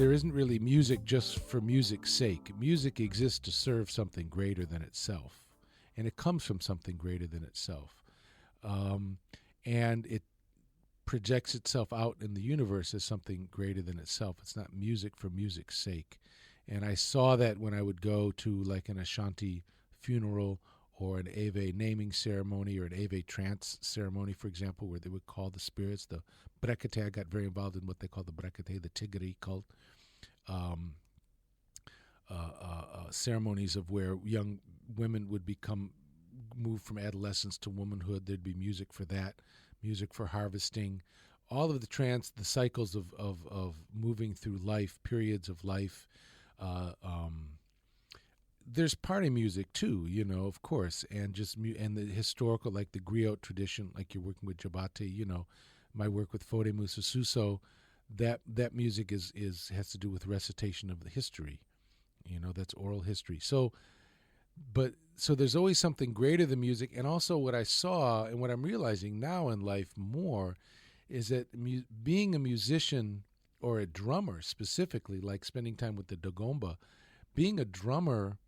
there isn't really music just for music's sake. Music exists to serve something greater than itself, and it comes from something greater than itself, and it projects itself out in the universe as something greater than itself. It's not music for music's sake. And I saw that when I would go to like an Ashanti funeral or an Ave naming ceremony or an Ave trance ceremony, for example, where they would call the spirits, the Brekete. I got very involved in what they call the Brekete, the Tigiri cult, ceremonies of where young women would move from adolescence to womanhood. There'd be music for that, music for harvesting, all of the cycles of moving through life, periods of life. There's party music too, of course, and and the historical, like the griot tradition, like you're working with Jabate, my work with Fode Musa Suso, that music has to do with recitation of the history, that's oral history. So there's always something greater than music. And also what I saw and what I'm realizing now in life more is that being a musician or a drummer specifically, like spending time with the Dagomba, being a drummer,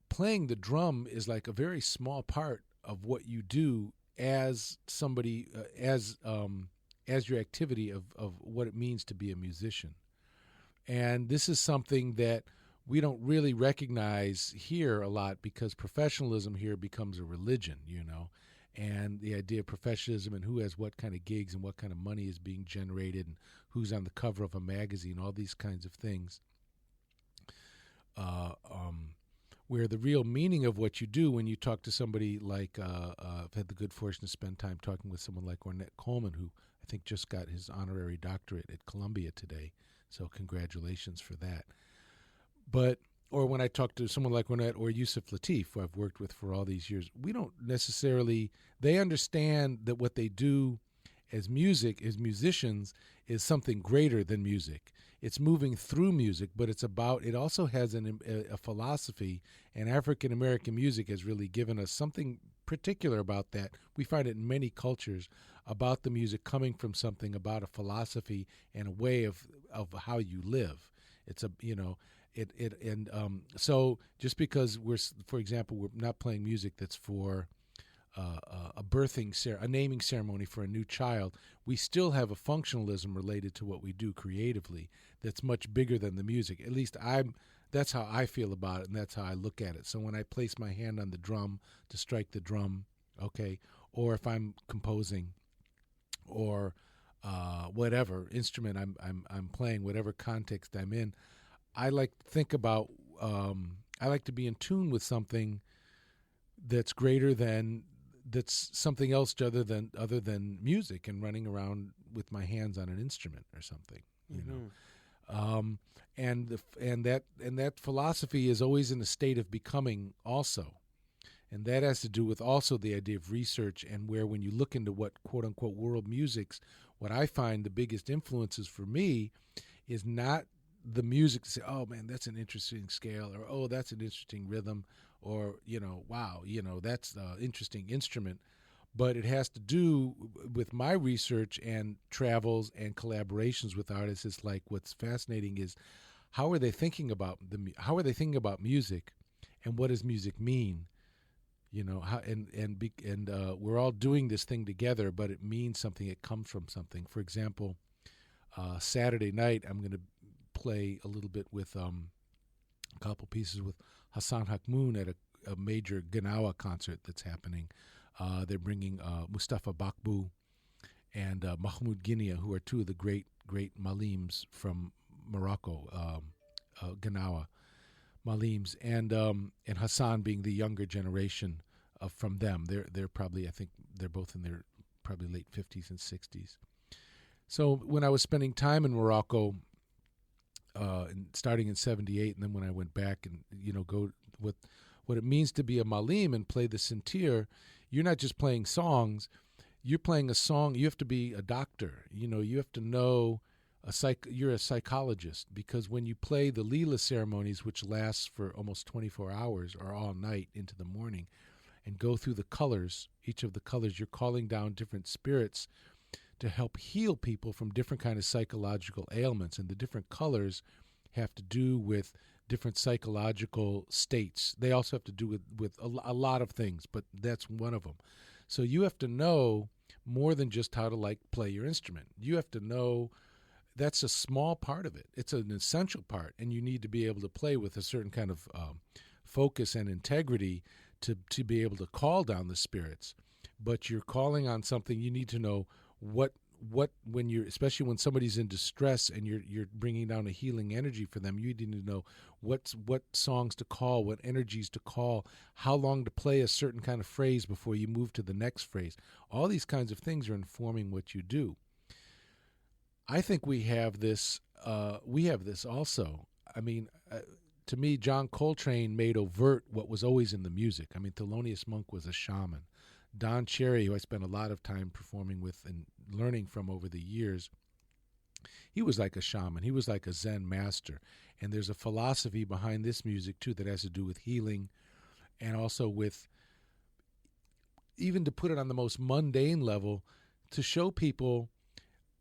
playing the drum is like a very small part of what you do as somebody, as your activity of what it means to be a musician. And this is something that we don't really recognize here a lot because professionalism here becomes a religion, and the idea of professionalism and who has what kind of gigs and what kind of money is being generated and who's on the cover of a magazine, all these kinds of things. Where the real meaning of what you do when you talk to somebody like, I've had the good fortune to spend time talking with someone like Ornette Coleman, who I think just got his honorary doctorate at Columbia today, so congratulations for that. Or when I talk to someone like Ornette or Yusuf Lateef, who I've worked with for all these years, we don't necessarily, they understand that what they do as musicians, is something greater than music. It's moving through music, but it also has a philosophy, and African American music has really given us something particular about that. We find it in many cultures about the music coming from something, about a philosophy and a way of how you live. It's so just because for example, we're not playing music that's for a naming ceremony for a new child, we still have a functionalism related to what we do creatively that's much bigger than the music. At least that's how I feel about it, and that's how I look at it. So when I place my hand on the drum to strike the drum, okay, or if I'm composing, or whatever instrument I'm playing, whatever context I'm in, I like to think about. I like to be in tune with something that's greater than. That's something else other than music and running around with my hands on an instrument or something, and that philosophy is always in a state of becoming also, and that has to do with also the idea of research, and where when you look into what quote unquote world musics, what I find the biggest influences for me is not the music to say, oh man, that's an interesting scale, or oh, that's an interesting rhythm, or wow, that's an interesting instrument. But it has to do with my research and travels and collaborations with artists. It's like, what's fascinating is how are they thinking about music, and what does music mean? We're all doing this thing together, but it means something. It comes from something. For example, Saturday night I'm going to play a little bit with a couple pieces with Hassan Hakmoun at a major Ganawa concert that's happening. They're bringing Mustafa Bakbou and Mahmoud Guinea, who are two of the great malims from Morocco, Ganawa malims, and Hassan being the younger generation from them. They're probably, I think they're both in their probably late 50s and 60s. So when I was spending time in Morocco, starting in 78, and then when I went back and go with what it means to be a malim and play the sintir, you're not just playing songs, you're playing a song. You have to be a doctor, you have to know you're a psychologist, because when you play the Lila ceremonies, which lasts for almost 24 hours or all night into the morning, and go through the colors, each of the colors, you're calling down different spirits to help heal people from different kind of psychological ailments, and the different colors have to do with different psychological states. They also have to do with a lot of things, but that's one of them. So you have to know more than just how to play your instrument. You have to know that's a small part of it. It's an essential part, and you need to be able to play with a certain kind of focus and integrity to be able to call down the spirits. But you're calling on something. You need to know what when you're, especially when somebody's in distress and you're bringing down a healing energy for them. You need to know what songs to call, what energies to call, how long to play a certain kind of phrase before you move to the next phrase. All these kinds of things are informing what you do. I think we have this. We have this also. I mean, to me, John Coltrane made overt what was always in the music. I mean, Thelonious Monk was a shaman. Don Cherry, who I spent a lot of time performing with and learning from over the years, he was like a shaman. He was like a Zen master. And there's a philosophy behind this music, too, that has to do with healing and also with, even to put it on the most mundane level, to show people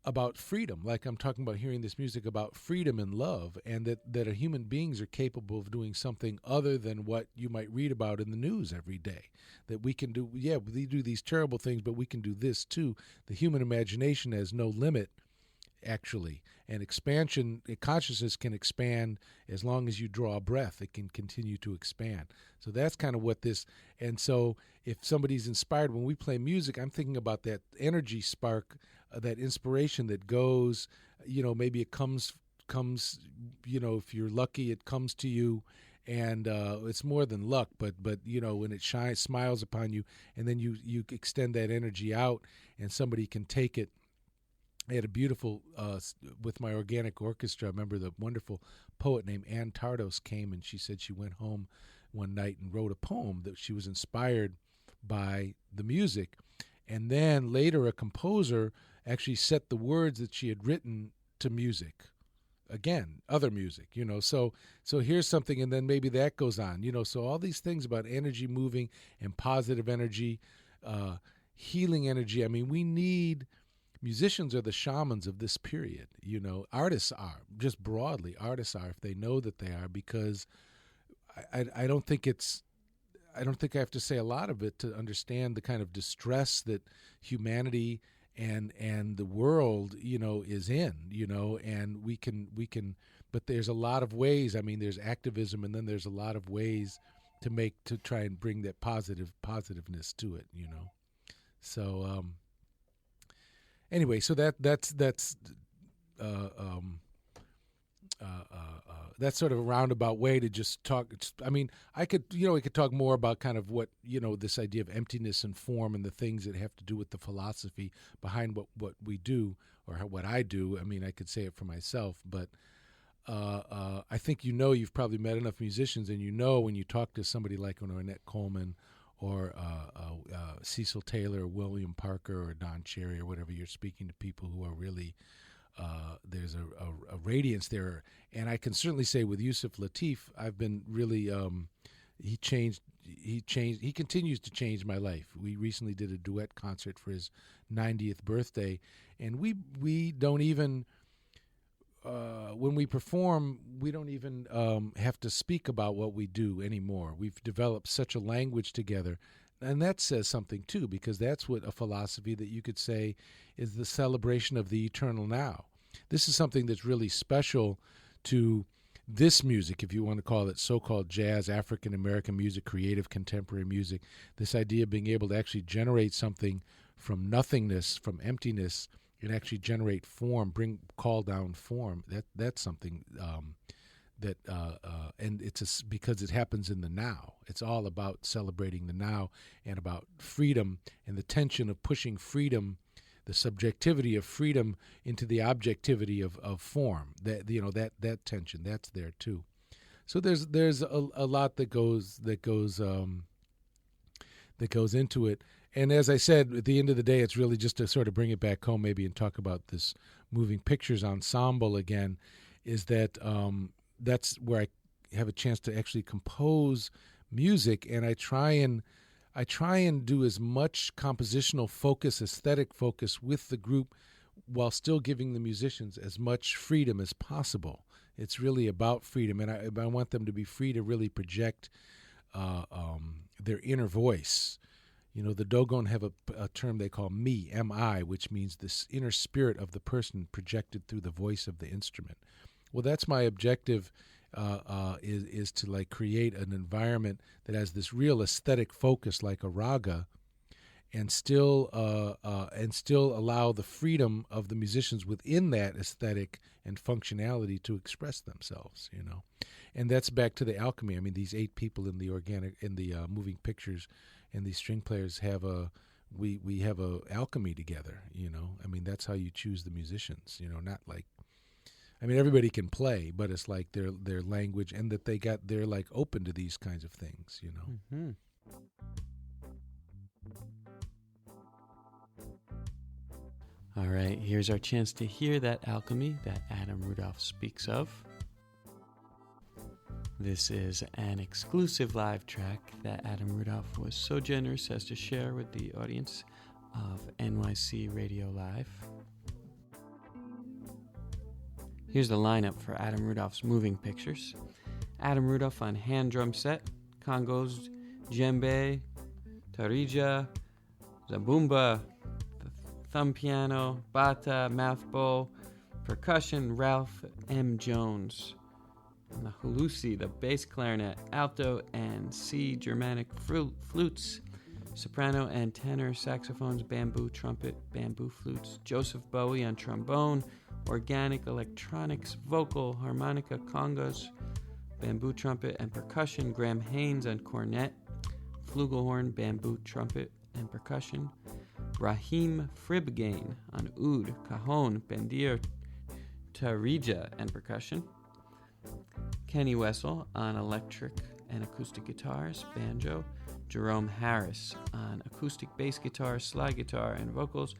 about freedom. Like I'm talking about hearing this music about freedom and love, and that human beings are capable of doing something other than what you might read about in the news every day. That we can do, we do these terrible things, but we can do this too. The human imagination has no limit, actually. And expansion, consciousness can expand as long as you draw a breath. It can continue to expand. So that's kind of what this, and so if somebody's inspired, when we play music, I'm thinking about that energy spark, that inspiration that goes, maybe it comes, if you're lucky, it comes to you, and it's more than luck, but when it smiles upon you, and then you extend that energy out, and somebody can take it. I had a beautiful, with my organic orchestra, I remember the wonderful poet named Ann Tardos came, and she said she went home one night and wrote a poem that she was inspired by the music. And then later a composer actually set the words that she had written to music. Again, other music, So here's something, and then maybe that goes on, So all these things about energy moving and positive energy, healing energy. I mean, musicians are the shamans of this period, Artists are, just broadly, artists are, if they know that they are, because I don't think I have to say a lot of it to understand the kind of distress that humanity and the world, is in, and we can, but there's a lot of ways. I mean, there's activism, and then there's a lot of ways to try and bring that positiveness to it, So, anyway, so that's sort of a roundabout way to just talk. I mean, we could talk more about kind of what, this idea of emptiness and form and the things that have to do with the philosophy behind what we do, or what I do. I mean, I could say it for myself, but I think you've probably met enough musicians, and when you talk to somebody like Ornette Coleman or Cecil Taylor or William Parker or Don Cherry or whatever, you're speaking to people who are really, there's a radiance there. And I can certainly say with Yusuf Lateef, I've been really, he continues to change my life. We recently did a duet concert for his 90th birthday, and we don't even, when we perform, we don't even have to speak about what we do anymore. We've developed such a language together, and that says something too, because that's what a philosophy that you could say is the celebration of the eternal now. This is something that's really special to this music, if you want to call it so-called jazz, African American music, creative contemporary music. This idea of being able to actually generate something from nothingness, from emptiness, and actually generate form, call down form. That's something and it's because it happens in the now. It's all about celebrating the now and about freedom and the tension of pushing freedom, the subjectivity of freedom into the objectivity of form. That tension, that's there too. So there's a lot that goes into it. And as I said, at the end of the day, it's really just to sort of bring it back home maybe and talk about this moving pictures ensemble again, is that that's where I have a chance to actually compose music, and I try and do as much compositional focus, aesthetic focus with the group while still giving the musicians as much freedom as possible. It's really about freedom, and I want them to be free to really project their inner voice. You know, the Dogon have a term they call mi, M-I, which means this inner spirit of the person projected through the voice of the instrument. Well, that's my objective, is to like create an environment that has this real aesthetic focus like a raga, and still allow the freedom of the musicians within that aesthetic and functionality to express themselves, you know. And that's back to the alchemy. I mean, these 8 people in the moving pictures, and these string players have we have a alchemy together, you know. I mean, that's how you choose the musicians, you know, not like, I mean, everybody can play, but it's like their language, and that they're like open to these kinds of things, you know. Mm-hmm. All right, here's our chance to hear that alchemy that Adam Rudolph speaks of. This is an exclusive live track that Adam Rudolph was so generous as to share with the audience of NYC Radio Live. Here's the lineup for Adam Rudolph's moving pictures. Adam Rudolph on hand drum set, congos, djembe, tarija, zabumba, thumb piano, bata, mouth bowl, percussion, Ralph M. Jones. On the hulusi, the bass clarinet, alto and C Germanic flutes, soprano and tenor saxophones, bamboo trumpet, bamboo flutes, Joseph Bowie on trombone, organic electronics, vocal, harmonica, congas, bamboo trumpet and percussion, Graham Haynes on cornet, flugelhorn, bamboo trumpet and percussion, Raheem Fribgain on oud, cajon, bandir, tarija and percussion, Kenny Wessel on electric and acoustic guitars, banjo, Jerome Harris on acoustic bass guitar, slide guitar, and vocals,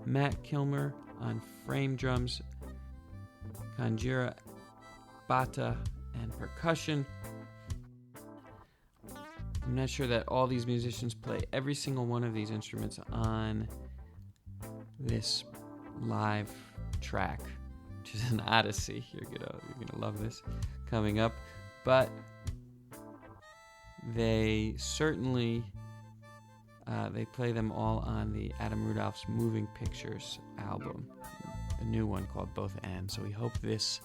Matt Kilmer on frame drums, kanjira, bata, and percussion. I'm not sure that all these musicians play every single one of these instruments on this live track, which is an odyssey. You're gonna love this coming up, but they certainly they play them all on the Adam Rudolph's Moving Pictures album, a new one called Both And. So we hope this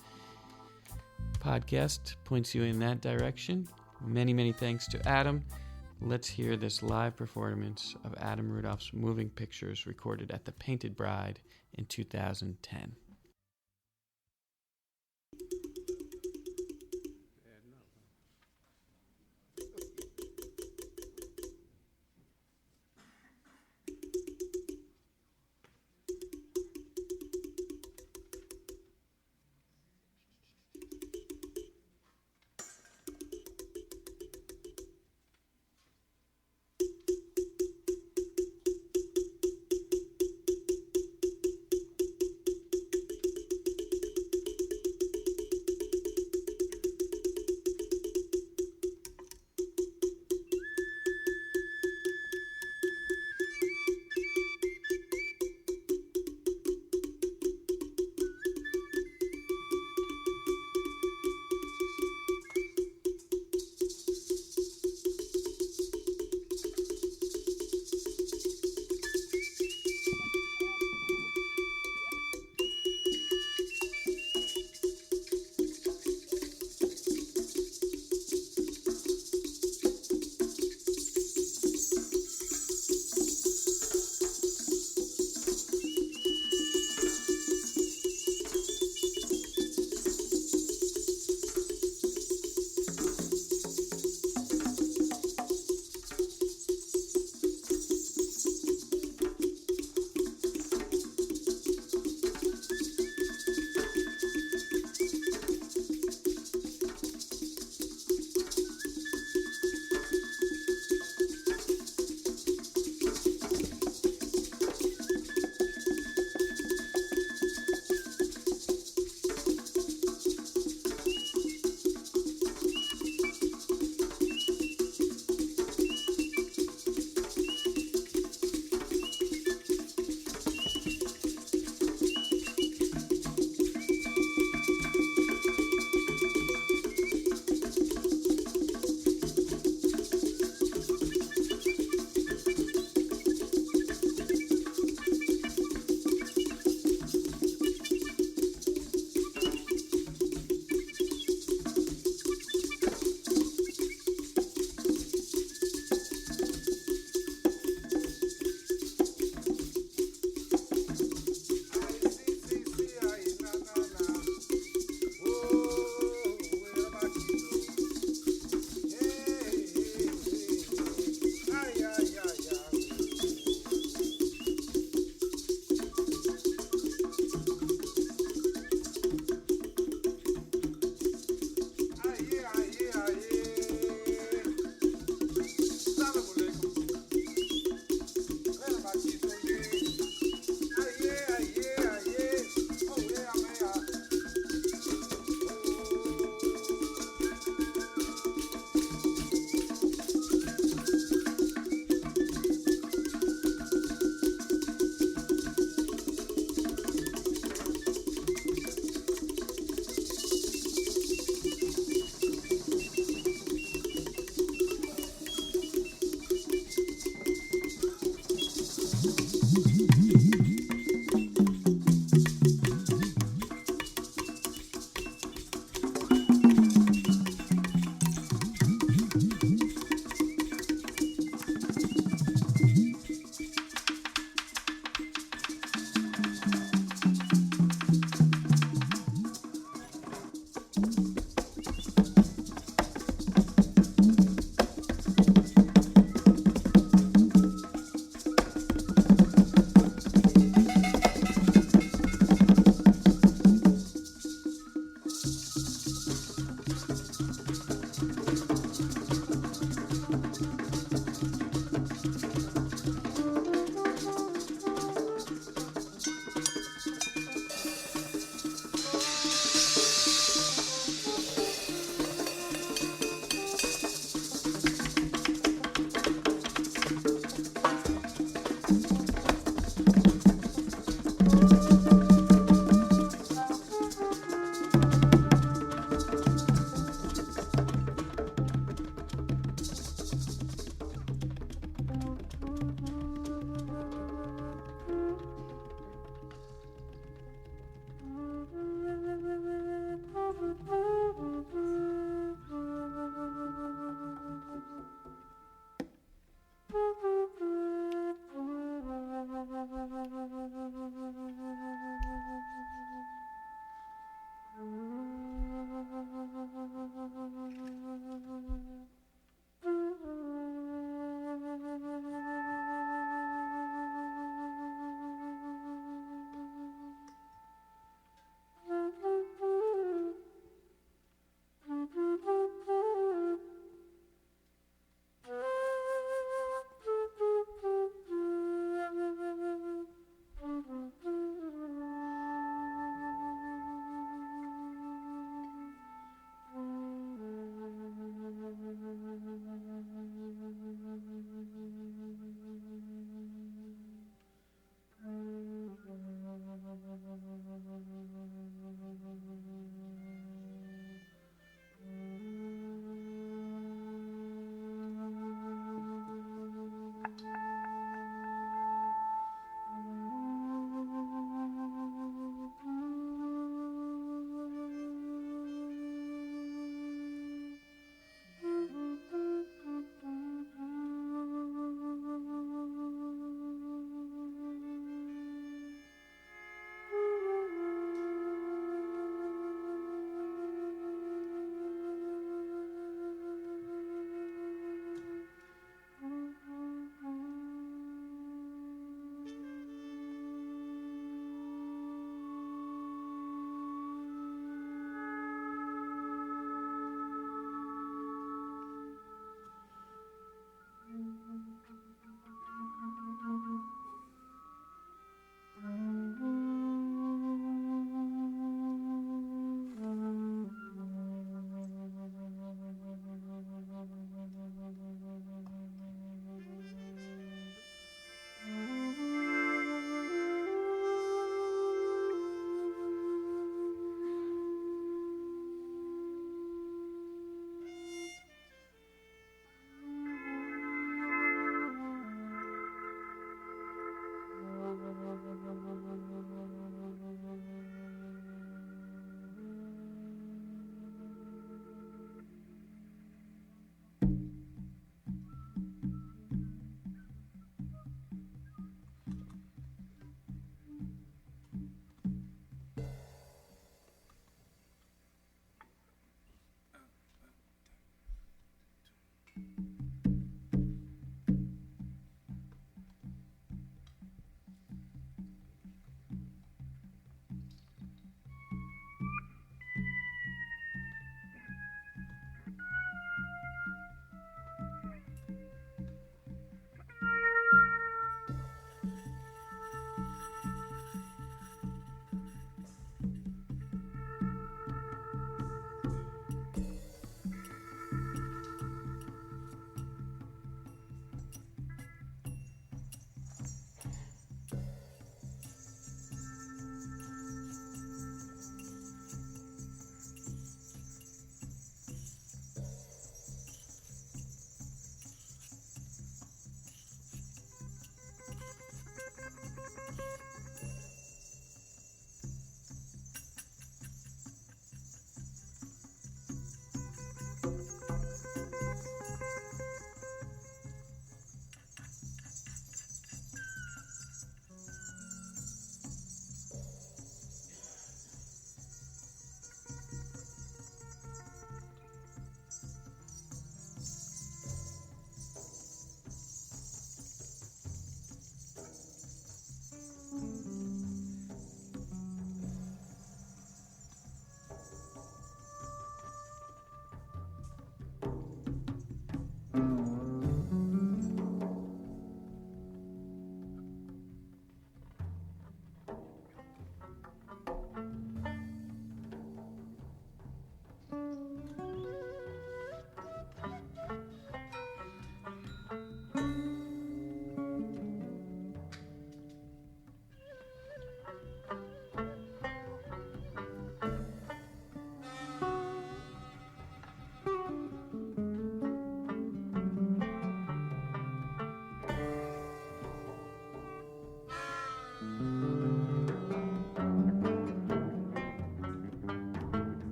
podcast points you in that direction. Many, many thanks to Adam. Let's hear this live performance of Adam Rudolph's Moving Pictures recorded at the Painted Bride in 2010.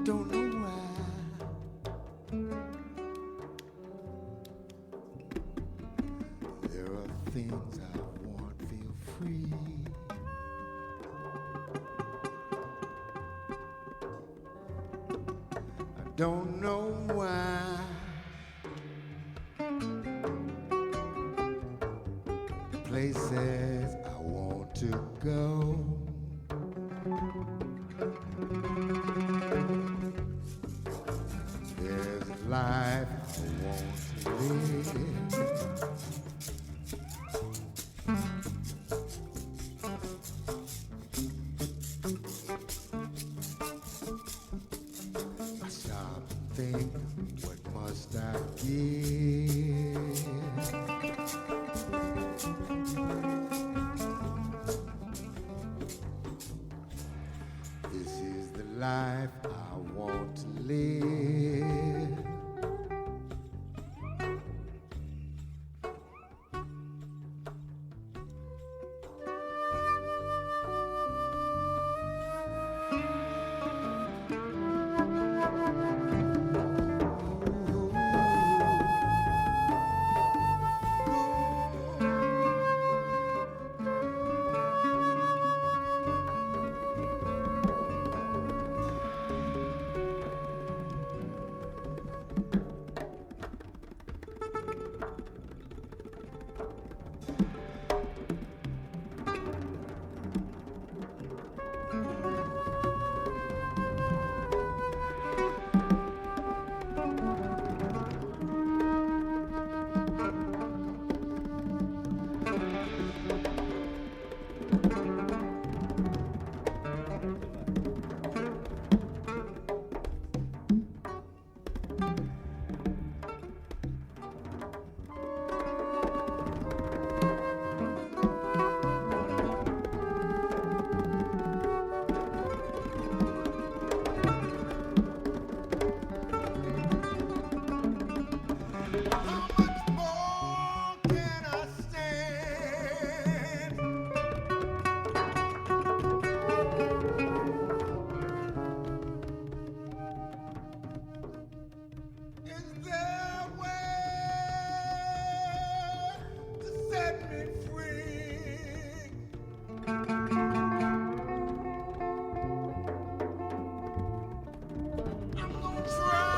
don't know why. There are things I want, feel free. I don't know why. Places I want to go. There's a life I want to live. I stop and think, what must I give? life I want to live. How much more can I stand? Is there a way to set me free? I'm gonna try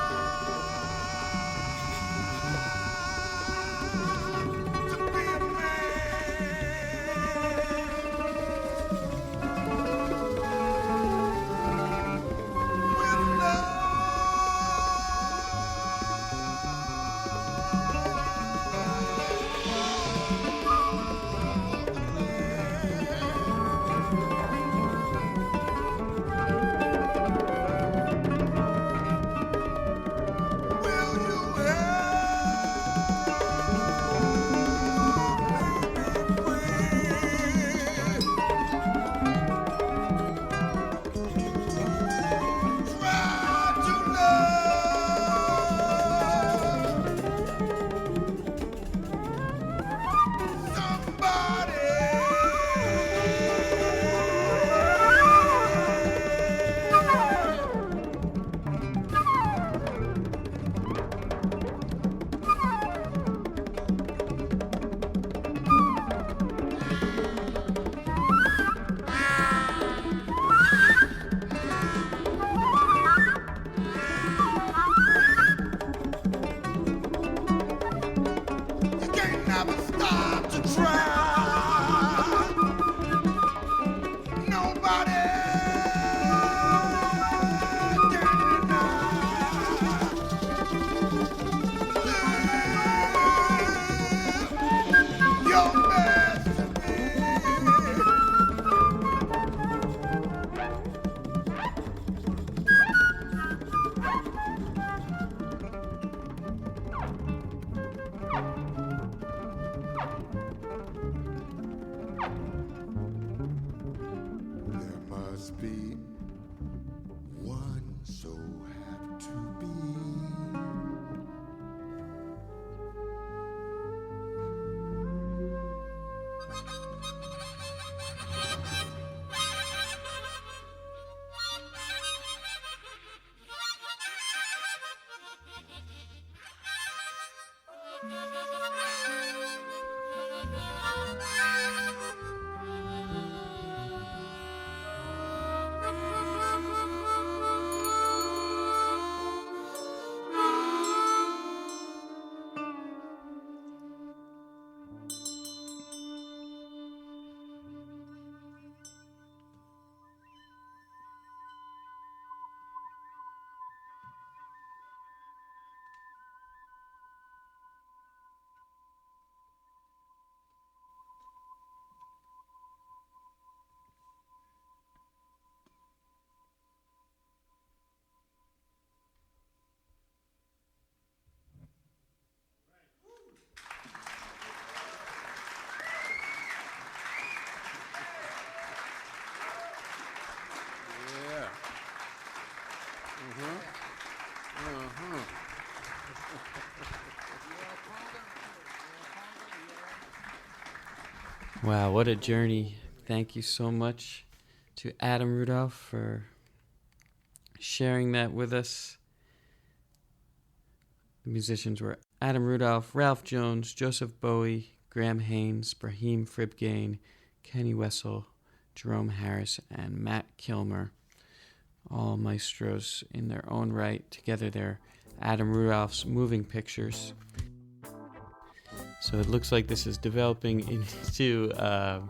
to be a man with will you help me try to love somebody? You can't never stop to try. Nobody can deny. Live your best to me. There must be one, so have to be. Wow, what a journey. Thank you so much to Adam Rudolph for sharing that with us. The musicians were Adam Rudolph, Ralph Jones, Joseph Bowie, Graham Haynes, Brahim Fribgain, Kenny Wessel, Jerome Harris, and Matt Kilmer. All maestros in their own right. Together they're Adam Rudolph's Moving Pictures. So it looks like this is developing into a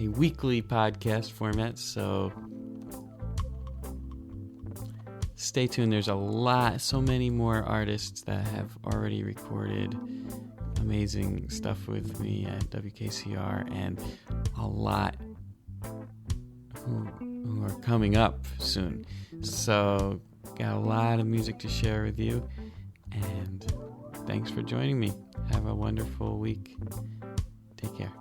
weekly podcast format, so stay tuned. There's so many more artists that have already recorded amazing stuff with me at WKCR, and a lot who are coming up soon. So got a lot of music to share with you, and thanks for joining me. Have a wonderful week. Take care.